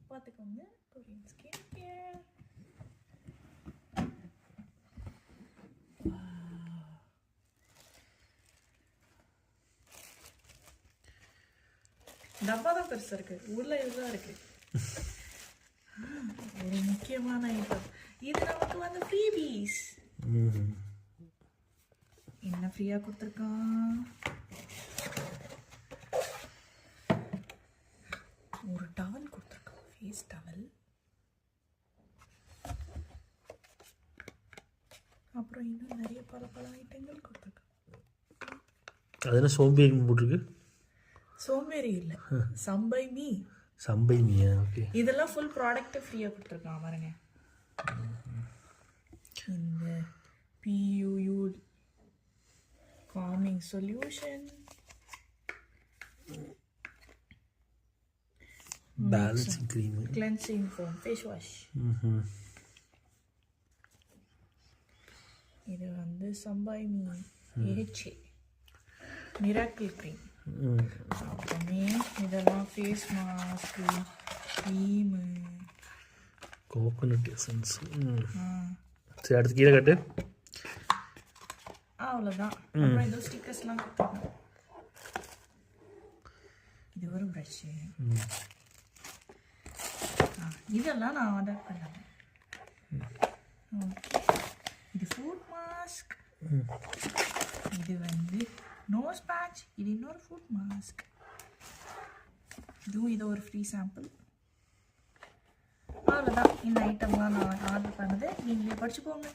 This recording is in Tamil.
பார்த்துக்கோங்க. Korean skin care. டப்பா தான் பெருசா இருக்கு, உள்ள இதுதான் இருக்கு. ஒரு முக்கியமான ஐட்டம் இது. நமக்கு வந்து ஃப்ரீபீஸ். என்ன ஃப்ரீயா கொடுத்துருக்கான்? ஒரு டவல் கொடுத்துருக்கான், ஃபேஸ் டவல். அப்புறம் இன்னும் நிறைய பல ஐட்டங்கள் கொடுத்துருக்கான். அதெல்லாம் சோம்பேறி போட்டிருக்கு. சோம்பேறி இல்லை, சம்பை மீ. சம்பை மீயா? ஓகே. இதெல்லாம் ஃபுல் ப்ராடக்ட் ஃப்ரீயாக கொடுத்துருக்கான் பாருங்க. இந்த PUU calming solution, balancing cream, cleansing foam face wash. இது வந்து Some By Mi AHA miracle cream. அப்புறமே இதெல்லாம் face mask, cream, coconut essence. சரி, அடுத்து கீழே கட்டு. அவ்வளோதான். அப்புறம் ஏதோ ஸ்டிக்கர்ஸ்லாம் கொடுத்தாங்க. இது ஒரு ப்ரஷ்ஷு. இதெல்லாம் நான் ஆர்டர் பண்ணேன். ஓகே, இது ஃபுட் மாஸ்க். இது வந்து நோஸ் பேட்ச். இது இன்னொரு ஃபுட் மாஸ்க். இதுவும் இது ஒரு ஃப்ரீ சாம்பிள். அவ்வளோதான். இந்த ஐட்டம்லாம் நான் ஆர்டர் பண்ணது. நீங்களே படிச்சுக்கோங்க.